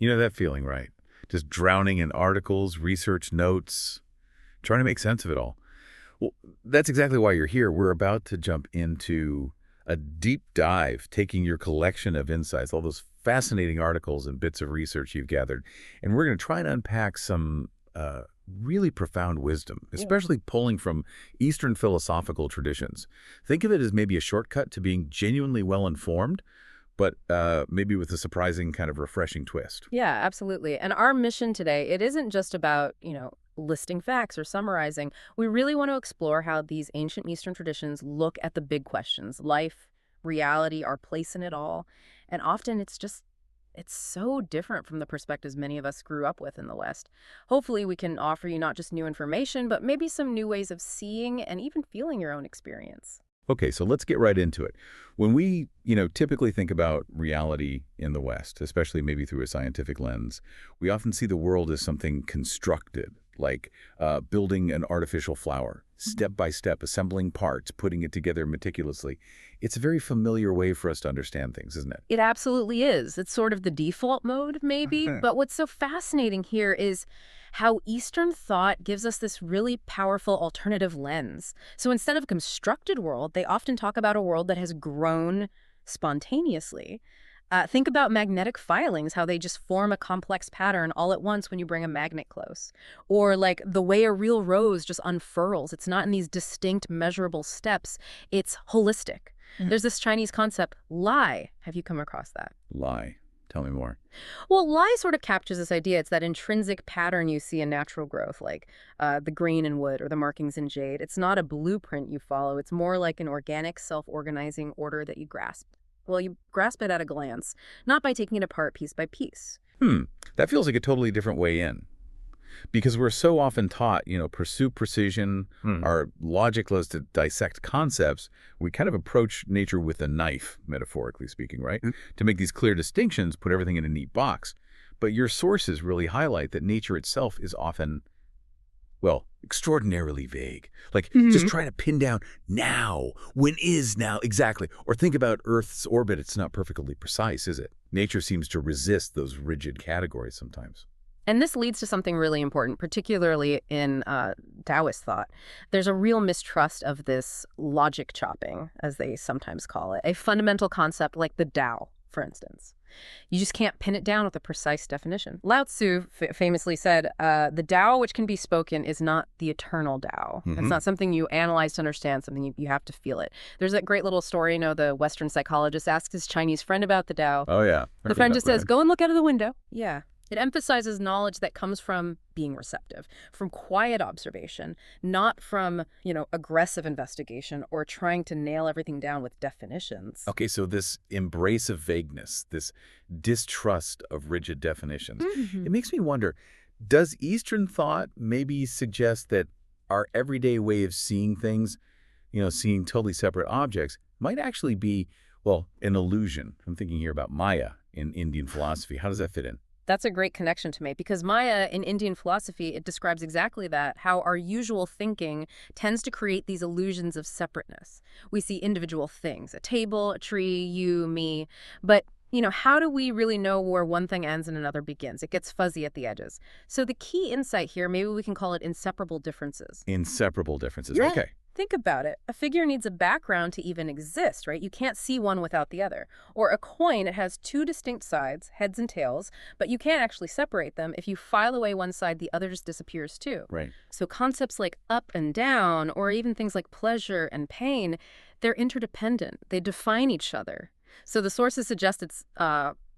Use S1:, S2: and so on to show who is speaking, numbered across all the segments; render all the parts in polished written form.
S1: You know that feeling, right? Just drowning in articles, research notes, trying to make sense of it all. Well, that's exactly why you're here. We're about to jump into a deep dive, taking your collection of insights, all those fascinating articles and bits of research you've gathered, and we're going to try and unpack some really profound wisdom, especially pulling from Eastern philosophical traditions. Think of it as maybe a shortcut to being genuinely well-informed, but maybe with a surprising kind of refreshing twist.
S2: Yeah, absolutely. And our mission today, it isn't just about, listing facts or summarizing. We really want to explore how these ancient Eastern traditions look at the big questions, life, reality, our place in it all. And often it's so different from the perspectives many of us grew up with in the West. Hopefully we can offer you not just new information, but maybe some new ways of seeing and even feeling your own experience.
S1: Okay, so let's get right into it. When we, typically think about reality in the West, especially maybe through a scientific lens, we often see the world as something constructed, like building an artificial flower, step by step, assembling parts, putting it together meticulously. It's a very familiar way for us to understand things, isn't it?
S2: It absolutely is. It's sort of the default mode, maybe. But what's so fascinating here is how Eastern thought gives us this really powerful alternative lens. So instead of a constructed world, they often talk about a world that has grown spontaneously. Think about magnetic filings, how they just form a complex pattern all at once when you bring a magnet close. Or like the way a real rose just unfurls. It's not in these distinct, measurable steps. It's holistic. There's this Chinese concept, lai. Have you come across that?
S1: Lie. Tell me more.
S2: Well, lai sort of captures this idea. It's that intrinsic pattern you see in natural growth, like the grain in wood or the markings in jade. It's not a blueprint you follow. It's more like an organic, self-organizing order that you grasp. Well, you grasp it at a glance, not by taking it apart piece by piece.
S1: That feels like a totally different way in. Because we're so often taught, pursue precision, our logic loves to dissect concepts. We kind of approach nature with a knife, metaphorically speaking, right? To make these clear distinctions, put everything in a neat box. But your sources really highlight that nature itself is often, well, extraordinarily vague. Like, just trying to pin down now, when is now, exactly. Or think about Earth's orbit. It's not perfectly precise, is it? Nature seems to resist those rigid categories sometimes.
S2: And this leads to something really important, particularly in Taoist thought. There's a real mistrust of this logic chopping, as they sometimes call it, a fundamental concept like the Tao, for instance. You just can't pin it down with a precise definition. Lao Tzu famously said, the Tao which can be spoken is not the eternal Tao. It's not something you analyze to understand, something you have to feel it. There's that great little story, the Western psychologist asks his Chinese friend about the Tao.
S1: Oh, yeah.
S2: The friend just says, go and look out of the window. Yeah. It emphasizes knowledge that comes from being receptive, from quiet observation, not from, aggressive investigation or trying to nail everything down with definitions.
S1: Okay, so this embrace of vagueness, this distrust of rigid definitions, it makes me wonder, does Eastern thought maybe suggest that our everyday way of seeing things, seeing totally separate objects, might actually be, well, an illusion? I'm thinking here about Maya in Indian philosophy. How does that fit in?
S2: That's a great connection to make because Maya in Indian philosophy, it describes exactly that, how our usual thinking tends to create these illusions of separateness. We see individual things, a table, a tree, you, me, but how do we really know where one thing ends and another begins? It gets fuzzy at the edges. So the key insight here, maybe we can call it inseparable differences.
S1: Inseparable differences.
S2: Yeah.
S1: Okay.
S2: Think about it. A figure needs a background to even exist, right? You can't see one without the other. Or a coin, it has two distinct sides, heads and tails, but you can't actually separate them. If you file away one side, the other just disappears too.
S1: Right.
S2: So concepts like up and down, or even things like pleasure and pain, they're interdependent. They define each other. So the sources suggest it's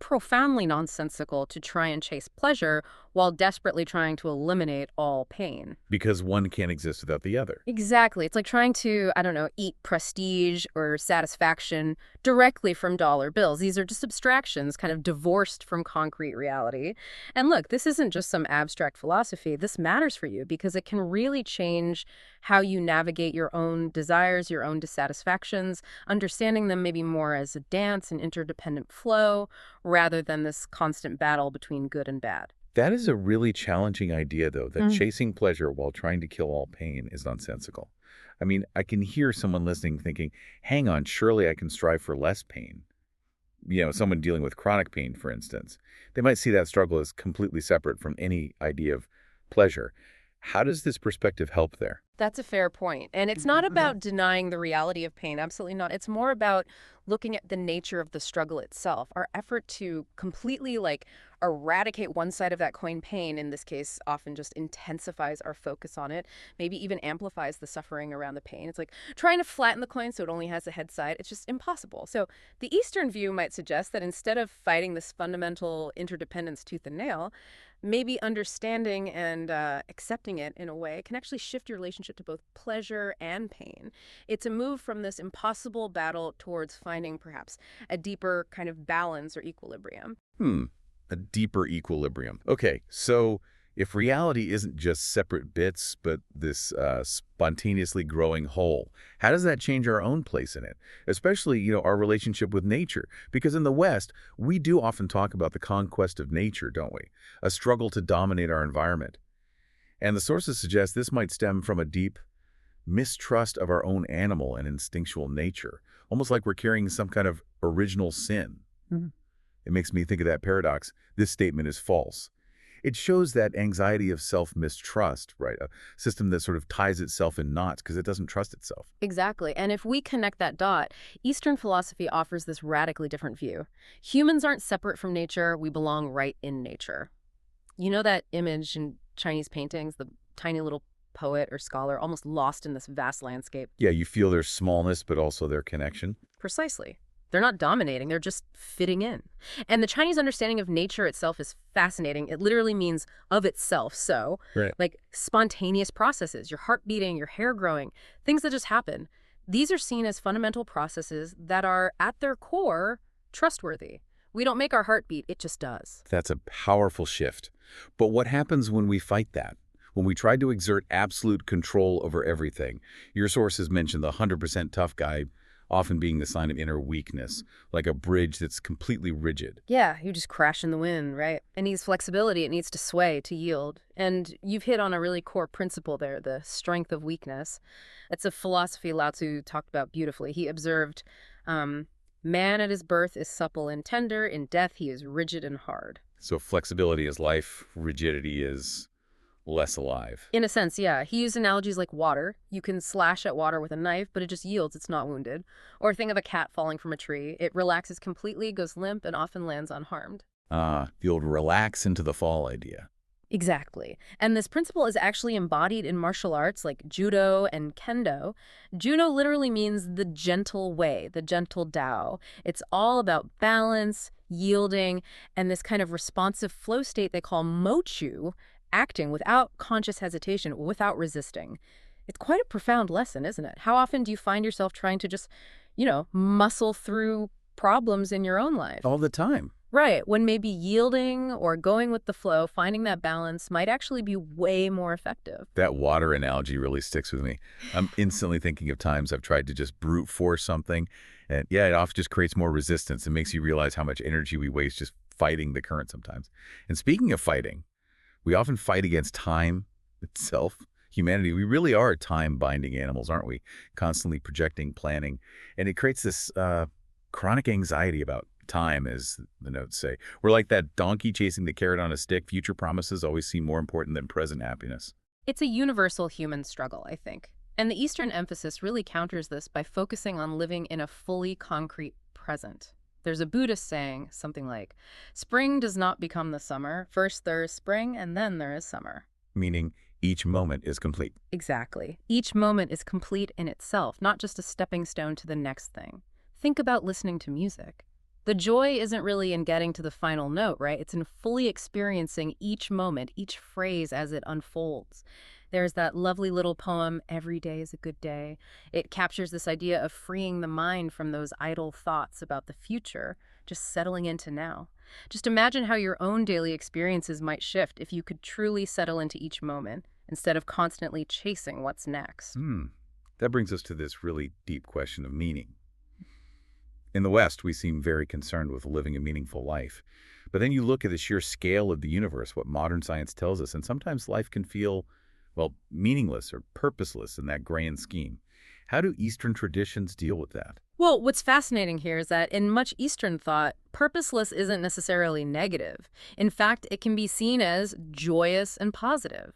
S2: profoundly nonsensical to try and chase pleasure while desperately trying to eliminate all pain.
S1: Because one can't exist without the other.
S2: Exactly. It's like trying to, eat prestige or satisfaction directly from dollar bills. These are just abstractions, kind of divorced from concrete reality. And look, this isn't just some abstract philosophy. This matters for you because it can really change how you navigate your own desires, your own dissatisfactions, understanding them maybe more as a dance, an interdependent flow, rather than this constant battle between good and bad.
S1: That is a really challenging idea, though, that chasing pleasure while trying to kill all pain is nonsensical. I mean, I can hear someone listening thinking, hang on, surely I can strive for less pain. someone dealing with chronic pain, for instance, they might see that struggle as completely separate from any idea of pleasure. How does this perspective help there?
S2: That's a fair point. And it's not about denying the reality of pain. Absolutely not. It's more about looking at the nature of the struggle itself. Our effort to completely eradicate one side of that coin, pain, in this case, often just intensifies our focus on it, maybe even amplifies the suffering around the pain. It's like trying to flatten the coin so it only has a head side. It's just impossible. So the Eastern view might suggest that instead of fighting this fundamental interdependence tooth and nail, maybe understanding and accepting it in a way can actually shift your relationship to both pleasure and pain. It's a move from this impossible battle towards finding perhaps a deeper kind of balance or equilibrium.
S1: A deeper equilibrium. Okay, so if reality isn't just separate bits, but this spontaneously growing whole, how does that change our own place in it? Especially, our relationship with nature. Because in the West, we do often talk about the conquest of nature, don't we? A struggle to dominate our environment. And the sources suggest this might stem from a deep mistrust of our own animal and instinctual nature, almost like we're carrying some kind of original sin. It makes me think of that paradox. This statement is false. It shows that anxiety of self-mistrust, right? A system that sort of ties itself in knots because it doesn't trust itself.
S2: Exactly. And if we connect that dot, Eastern philosophy offers this radically different view. Humans aren't separate from nature. We belong right in nature. You know that image in Chinese paintings, the tiny little poet or scholar almost lost in this vast landscape?
S1: Yeah, you feel their smallness, but also their connection.
S2: Precisely. They're not dominating, they're just fitting in. And the Chinese understanding of nature itself is fascinating. It literally means of itself. So,
S1: Right.
S2: like spontaneous processes, your heart beating, your hair growing, things that just happen. These are seen as fundamental processes that are, at their core, trustworthy. We don't make our heart beat, it just does.
S1: That's a powerful shift. But what happens when we fight that? When we try to exert absolute control over everything? Your sources mention the 100% tough guy often being the sign of inner weakness, like a bridge that's completely rigid.
S2: Yeah, you just crash in the wind, right? It needs flexibility, it needs to sway, to yield. And you've hit on a really core principle there, the strength of weakness. It's a philosophy Lao Tzu talked about beautifully. He observed, man at his birth is supple and tender, in death he is rigid and hard.
S1: So flexibility is life, rigidity is less alive.
S2: In a sense, yeah. He used analogies like water. You can slash at water with a knife, but it just yields, it's not wounded. Or think of a cat falling from a tree. It relaxes completely, goes limp, and often lands unharmed.
S1: The old relax into the fall idea.
S2: Exactly. And this principle is actually embodied in martial arts like judo and kendo. Judo literally means the gentle way, the gentle Tao. It's all about balance, yielding, and this kind of responsive flow state they call mochu, acting without conscious hesitation, without resisting. It's quite a profound lesson, isn't it? How often do you find yourself trying to just, muscle through problems in your own life?
S1: All the time.
S2: Right, when maybe yielding or going with the flow, finding that balance might actually be way more effective.
S1: That water analogy really sticks with me. I'm instantly thinking of times I've tried to just brute force something, and yeah, it often just creates more resistance and makes you realize how much energy we waste just fighting the current sometimes. And speaking of fighting, we often fight against time itself. Humanity, we really are time-binding animals, aren't we? Constantly projecting, planning. And it creates this chronic anxiety about time, as the notes say. We're like that donkey chasing the carrot on a stick. Future promises always seem more important than present happiness.
S2: It's a universal human struggle, I think. And the Eastern emphasis really counters this by focusing on living in a fully concrete present. There's a Buddhist saying, something like, spring does not become the summer. First there is spring, and then there is summer.
S1: Meaning each moment is complete.
S2: Exactly. Each moment is complete in itself, not just a stepping stone to the next thing. Think about listening to music. The joy isn't really in getting to the final note, right? It's in fully experiencing each moment, each phrase as it unfolds. There's that lovely little poem, Every Day is a Good Day. It captures this idea of freeing the mind from those idle thoughts about the future, just settling into now. Just imagine how your own daily experiences might shift if you could truly settle into each moment instead of constantly chasing what's next.
S1: That brings us to this really deep question of meaning. In the West, we seem very concerned with living a meaningful life. But then you look at the sheer scale of the universe, what modern science tells us, and sometimes life can feel, well, meaningless or purposeless in that grand scheme. How do Eastern traditions deal with that?
S2: Well, what's fascinating here is that in much Eastern thought, purposeless isn't necessarily negative. In fact, it can be seen as joyous and positive.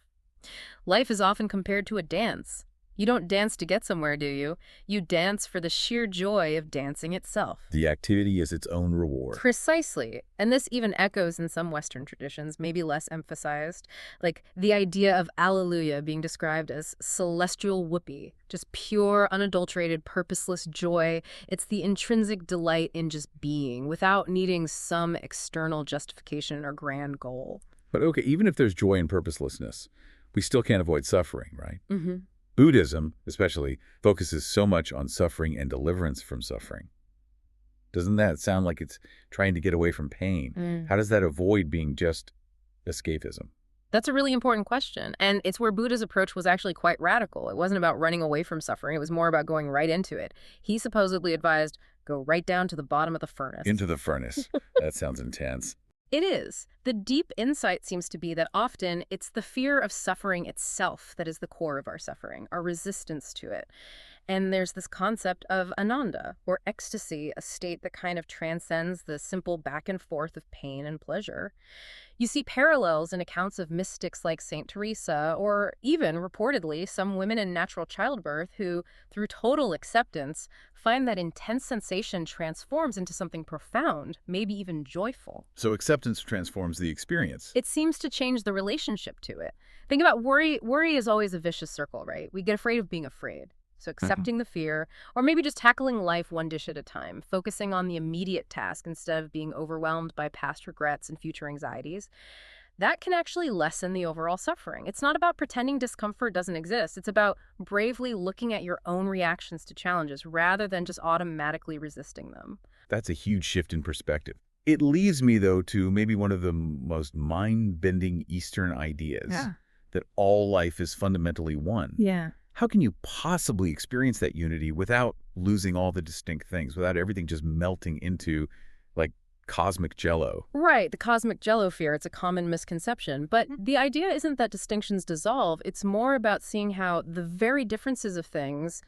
S2: Life is often compared to a dance. You don't dance to get somewhere, do you? You dance for the sheer joy of dancing itself.
S1: The activity is its own reward.
S2: Precisely. And this even echoes in some Western traditions, maybe less emphasized, like the idea of Alleluia being described as celestial whoopee, just pure, unadulterated, purposeless joy. It's the intrinsic delight in just being, without needing some external justification or grand goal.
S1: But okay, even if there's joy in purposelessness, we still can't avoid suffering, right?
S2: Mm-hmm.
S1: Buddhism, especially, focuses so much on suffering and deliverance from suffering. Doesn't that sound like it's trying to get away from pain? How does that avoid being just escapism?
S2: That's a really important question, and it's where Buddha's approach was actually quite radical. It wasn't about running away from suffering. It was more about going right into it. He supposedly advised, go right down to the bottom of the furnace.
S1: Into the furnace. That sounds intense.
S2: It is. The deep insight seems to be that often it's the fear of suffering itself that is the core of our suffering, our resistance to it. And there's this concept of ananda, or ecstasy, a state that kind of transcends the simple back and forth of pain and pleasure. You see parallels in accounts of mystics like Saint Teresa, or even, reportedly, some women in natural childbirth who, through total acceptance, find that intense sensation transforms into something profound, maybe even joyful.
S1: So acceptance transforms the experience.
S2: It seems to change the relationship to it. Think about worry. Worry is always a vicious circle, right? We get afraid of being afraid. So accepting the fear, or maybe just tackling life one dish at a time, focusing on the immediate task instead of being overwhelmed by past regrets and future anxieties, that can actually lessen the overall suffering. It's not about pretending discomfort doesn't exist. It's about bravely looking at your own reactions to challenges rather than just automatically resisting them.
S1: That's a huge shift in perspective. It leads me, though, to maybe one of the most mind-bending Eastern ideas, that all life is fundamentally one.
S2: Yeah.
S1: How can you possibly experience that unity without losing all the distinct things, without everything just melting into, like, cosmic jello?
S2: Right, the cosmic jello fear, it's a common misconception. But the idea isn't that distinctions dissolve. It's more about seeing how the very differences of things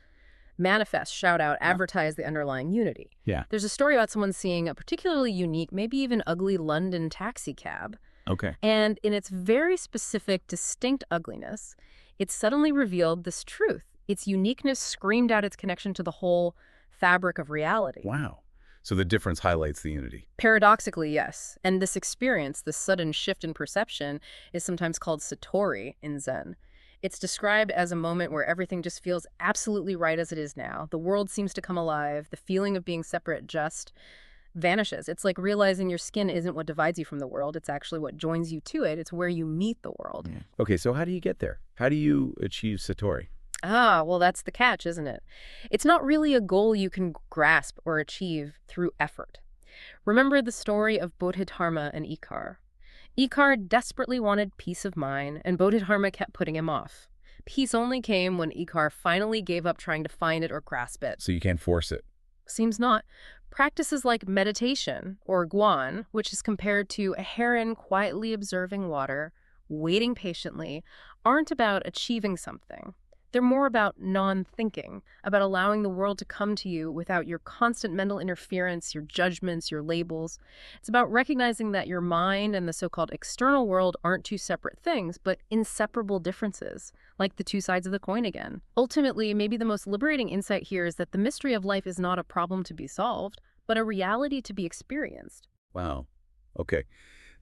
S2: manifest, shout out, advertise the underlying unity.
S1: Yeah.
S2: There's a story about someone seeing a particularly unique, maybe even ugly London taxi cab.
S1: Okay.
S2: And in its very specific, distinct ugliness, it suddenly revealed this truth. Its uniqueness screamed out its connection to the whole fabric of reality.
S1: Wow. So the difference highlights the unity.
S2: Paradoxically, yes. And this experience, this sudden shift in perception, is sometimes called satori in Zen. It's described as a moment where everything just feels absolutely right as it is now. The world seems to come alive. The feeling of being separate just vanishes. It's like realizing your skin isn't what divides you from the world. It's actually what joins you to it. It's where you meet the world.
S1: Yeah. Okay, so how do you get there? How do you achieve satori?
S2: Ah, well, that's the catch, isn't it? It's not really a goal you can grasp or achieve through effort. Remember the story of Bodhidharma and Ikar. Ikar desperately wanted peace of mind, and Bodhidharma kept putting him off. Peace only came when Ikar finally gave up trying to find it or grasp it.
S1: So you can't force it.
S2: Seems not. Practices like meditation, or guan, which is compared to a heron quietly observing water, waiting patiently, aren't about achieving something. They're more about non-thinking, about allowing the world to come to you without your constant mental interference, your judgments, your labels. It's about recognizing that your mind and the so-called external world aren't two separate things, but inseparable differences, like the two sides of the coin again. Ultimately, maybe the most liberating insight here is that the mystery of life is not a problem to be solved, but a reality to be experienced.
S1: Wow. Okay.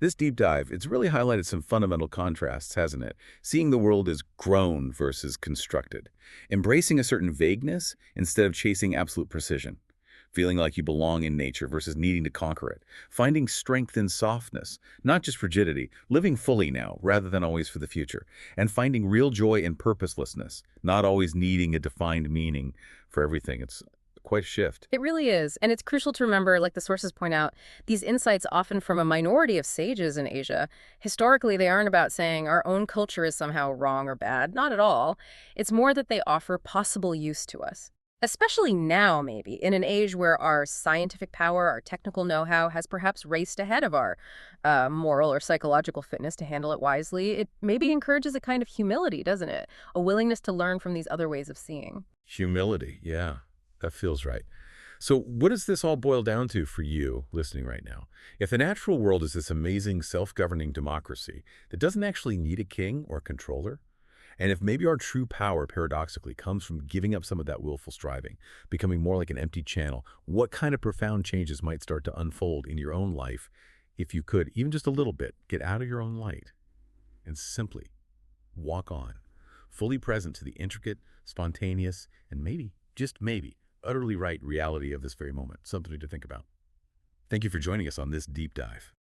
S1: This deep dive, it's really highlighted some fundamental contrasts, hasn't it? Seeing the world as grown versus constructed. Embracing a certain vagueness instead of chasing absolute precision. Feeling like you belong in nature versus needing to conquer it. Finding strength in softness, not just rigidity. Living fully now rather than always for the future. And finding real joy in purposelessness, not always needing a defined meaning for everything. It's quite a shift.
S2: It really is. And it's crucial to remember, like the sources point out, these insights often from a minority of sages in Asia. Historically, they aren't about saying our own culture is somehow wrong or bad. Not at all. It's more that they offer possible use to us. Especially now, maybe, in an age where our scientific power, our technical know-how has perhaps raced ahead of our moral or psychological fitness to handle it wisely. It maybe encourages a kind of humility, doesn't it? A willingness to learn from these other ways of seeing.
S1: Humility, yeah, that feels right. So what does this all boil down to for you listening right now? If the natural world is this amazing self-governing democracy that doesn't actually need a king or controller, and if maybe our true power, paradoxically, comes from giving up some of that willful striving, becoming more like an empty channel, what kind of profound changes might start to unfold in your own life if you could, even just a little bit, get out of your own light and simply walk on, fully present to the intricate, spontaneous, and maybe, just maybe, utterly right reality of this very moment? Something to think about. Thank you for joining us on this deep dive.